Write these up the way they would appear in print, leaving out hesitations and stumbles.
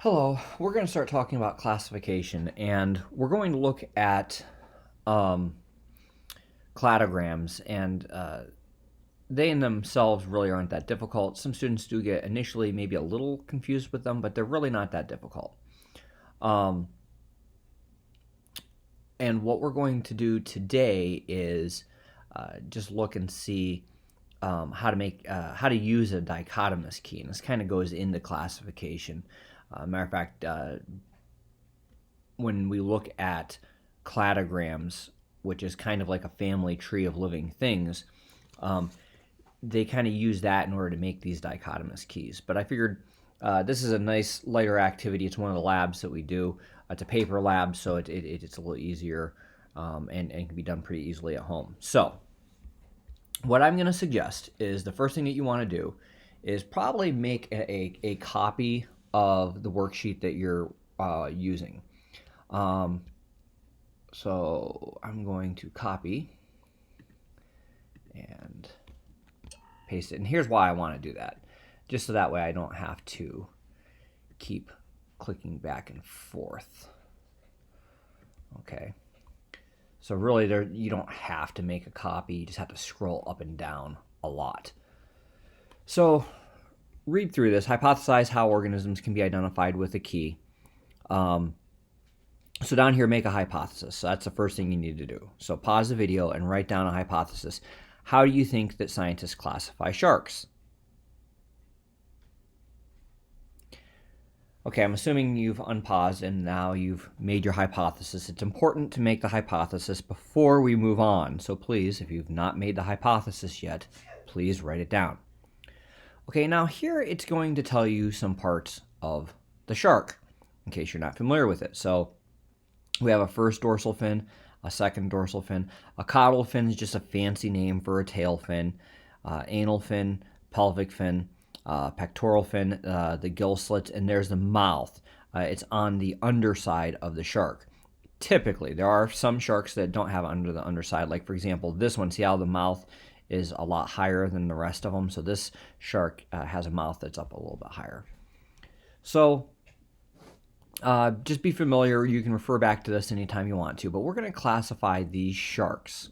Hello, we're going to start talking about classification, and we're going to look at um, cladograms, and they in themselves really aren't that difficult. Some students do get initially maybe a little confused with them, but they're really not that difficult. Um, and what we're going to do today is just look and see how to use a dichotomous key, and this kind of goes into classification. Matter of fact, when we look at cladograms, which is kind of like a family tree of living things, um, they kind of use that in order to make these dichotomous keys. But I figured this is a nice lighter activity. It's one of the labs that we do. It's a paper lab, so it's a little easier and can be done pretty easily at home. So what I'm going to suggest is the first thing that you want to do is probably make a copy of the worksheet that you're using. Um, so I'm going to copy and paste it. And here's why I want to do that. Just so that way I don't have to keep clicking back and forth. Okay. So really you don't have to make a copy. You just have to scroll up and down a lot. So read through this. Hypothesize how organisms can be identified with a key. So down here, make a hypothesis. So that's the first thing you need to do. So pause the video and write down a hypothesis. How do you think that scientists classify sharks? Okay, I'm assuming you've unpaused and now you've made your hypothesis. It's important to make the hypothesis before we move on. So please, if you've not made the hypothesis yet, please write it down. Okay, now here it's going to tell you some parts of the shark, in case you're not familiar with it. So we have a first dorsal fin, a second dorsal fin. A caudal fin is just a fancy name for a tail fin. Anal fin, pelvic fin, pectoral fin, the gill slits, and there's the mouth. It's on the underside of the shark. Typically, there are some sharks that don't have under the underside. Like, for example, this one, see how the mouth is a lot higher than the rest of them? So this shark has a mouth that's up a little bit higher. So just be familiar. You can refer back to this anytime you want to, but we're going to classify these sharks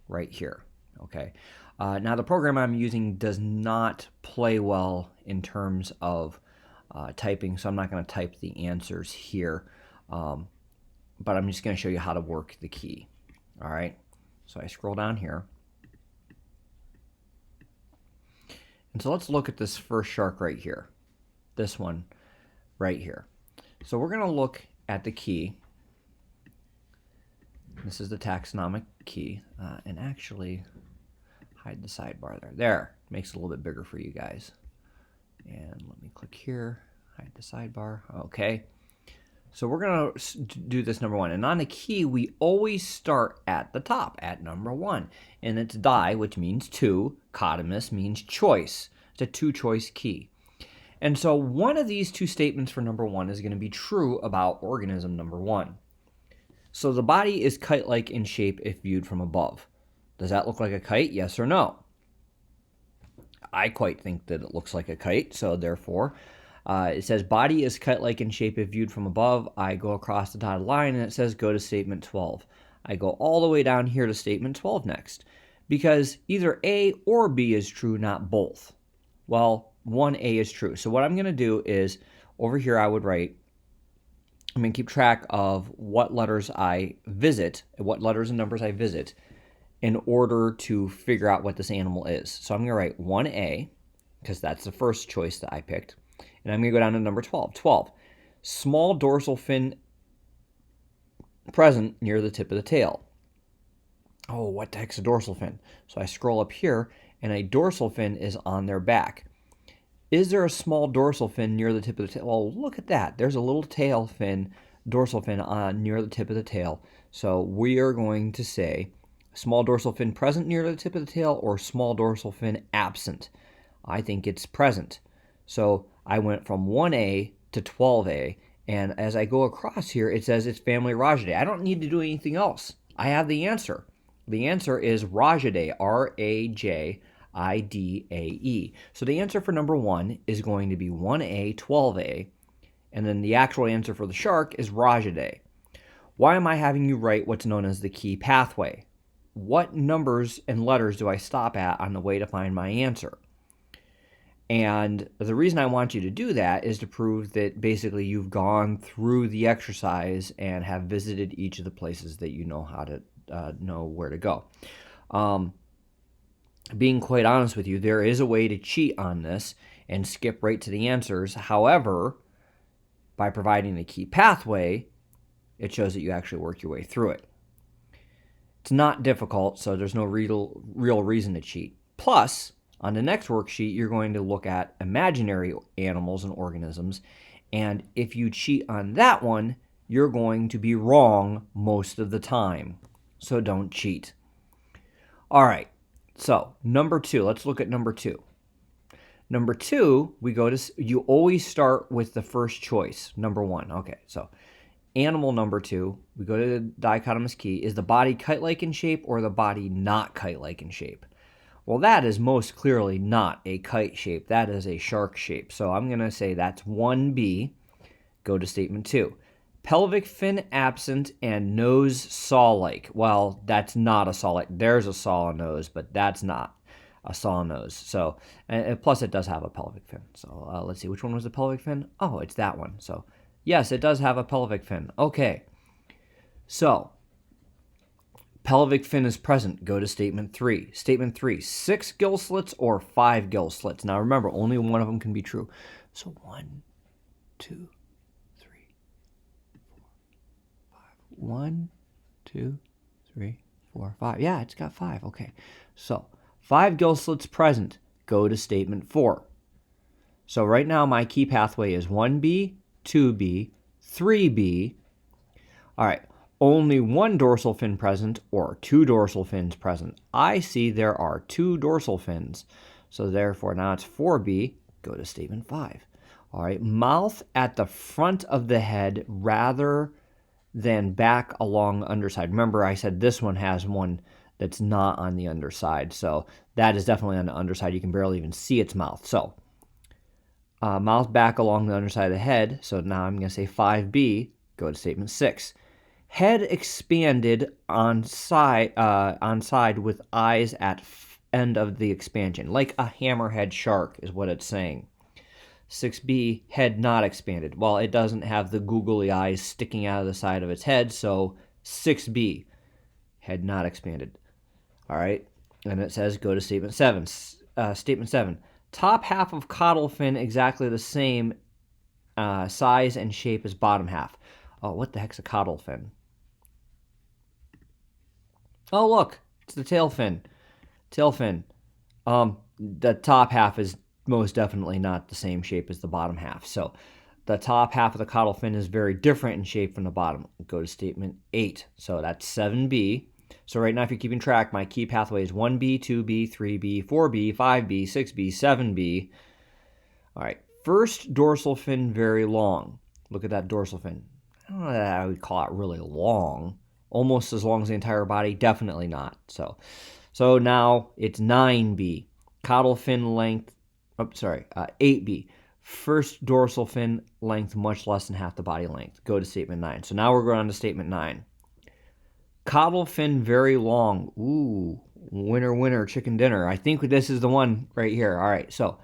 right here. Okay. Now the program I'm using does not play well in terms of typing, so I'm not going to type the answers here, but I'm just going to show you how to work the key. All right. So I scroll down here. And so let's look at this first shark right here. This one right here. So we're going to look at the key. This is the taxonomic key. And actually hide the sidebar there. There. Makes it a little bit bigger for you guys. And let me click here. Hide the sidebar. Okay. So we're going to do this number one. And on the key, we always start at the top, at number one. And it's di, which means two. Cotimus means choice. It's a two-choice key. And so one of these two statements for number one is going to be true about organism number one. So the body is kite-like in shape if viewed from above. Does that look like a kite? Yes or no? I quite think that it looks like a kite, so therefore it says body is kite-like in shape if viewed from above. I go across the dotted line and it says go to statement 12. I go all the way down here to statement 12 next, because either A or B is true, not both. Well, 1A is true. So what I'm going to do is over here I'm going to keep track of what letters I visit, what letters and numbers I visit in order to figure out what this animal is. So I'm going to write 1A, because that's the first choice that I picked. And I'm going to go down to number 12. 12, small dorsal fin present near the tip of the tail. Oh, what the heck's a dorsal fin? So I scroll up here, and a dorsal fin is on their back. Is there a small dorsal fin near the tip of the tail? Well, look at that. There's a little tail fin, dorsal fin near the tip of the tail. So we are going to say small dorsal fin present near the tip of the tail or small dorsal fin absent. I think it's present. So I went from 1A to 12A, and as I go across here, it says it's family Rajidae. I don't need to do anything else. I have the answer. The answer is Rajidae, R-A-J-I-D-A-E. So the answer for number one is going to be 1A, 12A, And then the actual answer for the shark is Rajaday. Why am I having you write what's known as the key pathway? What numbers and letters do I stop at on the way to find my answer? And the reason I want you to do that is to prove that basically you've gone through the exercise and have visited each of the places that you know how to know where to go. Being quite honest with you, there is a way to cheat on this and skip right to the answers. However, by providing the key pathway, it shows that you actually work your way through it. It's not difficult, so there's no real reason to cheat. Plus, on the next worksheet, you're going to look at imaginary animals and organisms, and if you cheat on that one, you're going to be wrong most of the time. So don't cheat. All right, so number 2, let's look at number 2. Number 2, you always start with the first choice, number 1. Okay, so animal number 2, we go to the dichotomous key. Is the body kite-like in shape or the body not kite-like in shape? Well, that is most clearly not a kite shape. That is a shark shape. So I'm going to say that's 1B. Go to statement 2. Pelvic fin absent and nose saw-like. Well, that's not a saw-like. There's a saw nose, but that's not a saw nose. So, and plus it does have a pelvic fin. So let's see, which one was the pelvic fin? Oh, it's that one. So yes, it does have a pelvic fin. Okay. So pelvic fin is present. Go to statement 3. Statement 3, 6 gill slits or 5 gill slits. Now remember, only one of them can be true. So 1, 2, 3, 4, 5. 1, 2, 3, 4, 5. Yeah, it's got 5. Okay. So 5 gill slits present. Go to statement 4. So right now my key pathway is 1B, 2B, 3B. All right. Only 1 dorsal fin present or 2 dorsal fins present. I see there are 2 dorsal fins. So therefore now it's 4B. Go to statement 5. All right. Mouth at the front of the head rather than back along the underside. Remember I said this one has one that's not on the underside. So that is definitely on the underside. You can barely even see its mouth. So mouth back along the underside of the head. So now I'm going to say 5B. Go to statement 6. Head expanded on side with eyes at end of the expansion, like a hammerhead shark is what it's saying. 6B, head not expanded. Well, it doesn't have the googly eyes sticking out of the side of its head, so 6B, head not expanded. All right, and it says go to statement 7. Statement 7, top half of caudal fin exactly the same size and shape as bottom half. Oh, what the heck's a caudal fin? Oh, look, it's the tail fin. Tail fin. The top half is most definitely not the same shape as the bottom half. So the top half of the caudal fin is very different in shape from the bottom. Go to statement 8. So that's 7B. So right now, if you're keeping track, my key pathway is 1B, 2B, 3B, 4B, 5B, 6B, 7B. All right. First dorsal fin very long. Look at that dorsal fin. I don't know that I would call it really long. Almost as long as the entire body? Definitely not. So now it's 9B. Caudal fin length, 8B. First dorsal fin length much less than half the body length. Go to statement 9. So now we're going on to statement 9. Caudal fin very long. Ooh, winner, winner, chicken dinner. I think this is the one right here. All right, so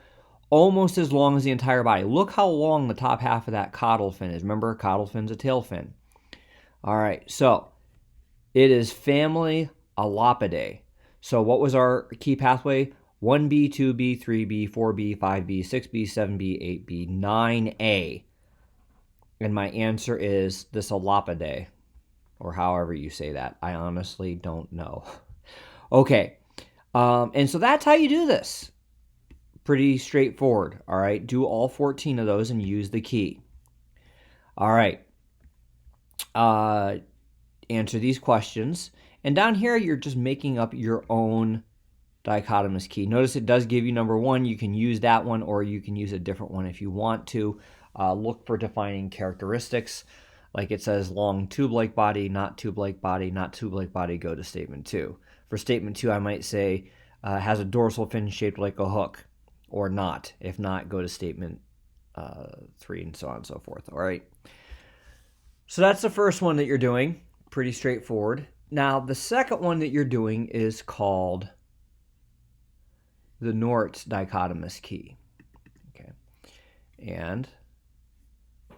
almost as long as the entire body. Look how long the top half of that caudal fin is. Remember, caudal fin's a tail fin. All right, so it is family Alopidae. So what was our key pathway? 1B, 2B, 3B, 4B, 5B, 6B, 7B, 8B, 9A. And my answer is this Alopidae, or however you say that. I honestly don't know. Okay, and so that's how you do this. Pretty straightforward, all right? Do all 14 of those and use the key. All right. Answer these questions. And down here, you're just making up your own dichotomous key. Notice it does give you number 1. You can use that one, or you can use a different one if you want to. Look for defining characteristics. Like it says long tube-like body, not tube-like body, not tube-like body, go to statement 2. For statement 2, I might say has a dorsal fin shaped like a hook, or not. If not, go to statement 3, and so on and so forth. All right. So that's the first one that you're doing. Pretty straightforward. Now, the second one that you're doing is called the Nort's Dichotomous Key. Okay. And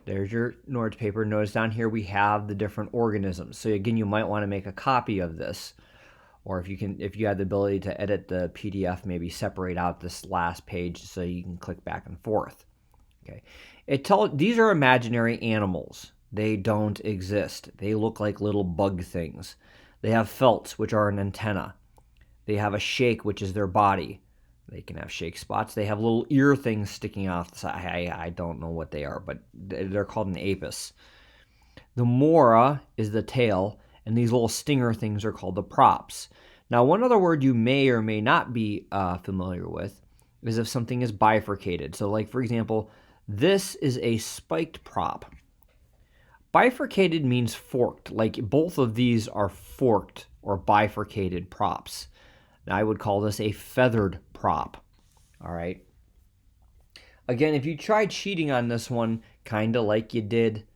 there's your Nort's paper. Notice down here we have the different organisms. So again, you might want to make a copy of this. Or if you have the ability to edit the PDF, maybe separate out this last page so you can click back and forth. Okay. These are imaginary animals. They don't exist. They look like little bug things. They have felts, which are an antenna. They have a shake, which is their body. They can have shake spots. They have little ear things sticking off the side. I don't know what they are, but they're called an apis. The mora is the tail, and these little stinger things are called the props. Now, one other word you may or may not be familiar with is if something is bifurcated. So, like, for example, this is a spiked prop. Bifurcated means forked, like both of these are forked or bifurcated props. Now, I would call this a feathered prop. All right. Again, if you tried cheating on this one, kind of like you did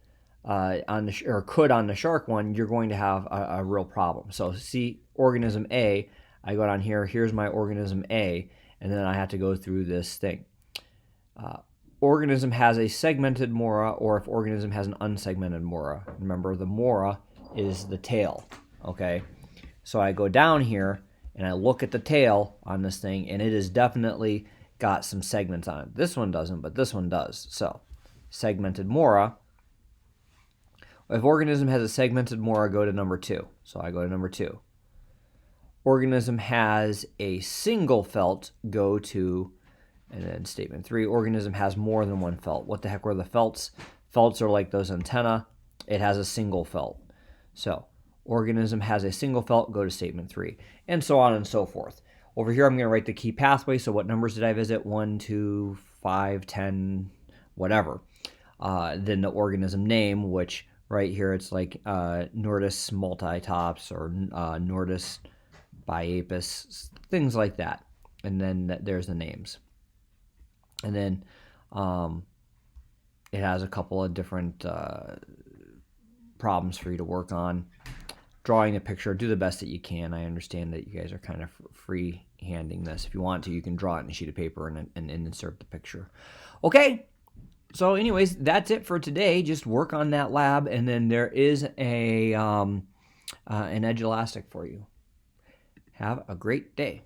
on the shark one, you're going to have a real problem. So, see, organism A, I go down here. Here's my organism A, and then I have to go through this thing. Organism has a segmented mora, or if organism has an unsegmented mora. Remember, the mora is the tail, okay? So I go down here, and I look at the tail on this thing, and it has definitely got some segments on it. This one doesn't, but this one does. So, segmented mora. If organism has a segmented mora, go to number 2. So I go to number 2. Organism has a single felt, go to... And then statement 3, organism has more than one felt. What the heck were the felts? Felts are like those antennae. It has a single felt. So, organism has a single felt, go to statement 3. And so on and so forth. Over here, I'm going to write the key pathway. So what numbers did I visit? 1, 2, 5, 10, whatever. Then the organism name, which right here, it's like Nordus multitops or Nordus biapis, things like that. And then there's the names. And then it has a couple of different problems for you to work on. Drawing a picture, do the best that you can. I understand that you guys are kind of free-handing this. If you want to, you can draw it in a sheet of paper and insert the picture. Okay, so anyways, that's it for today. Just work on that lab, and then there is an edge elastic for you. Have a great day.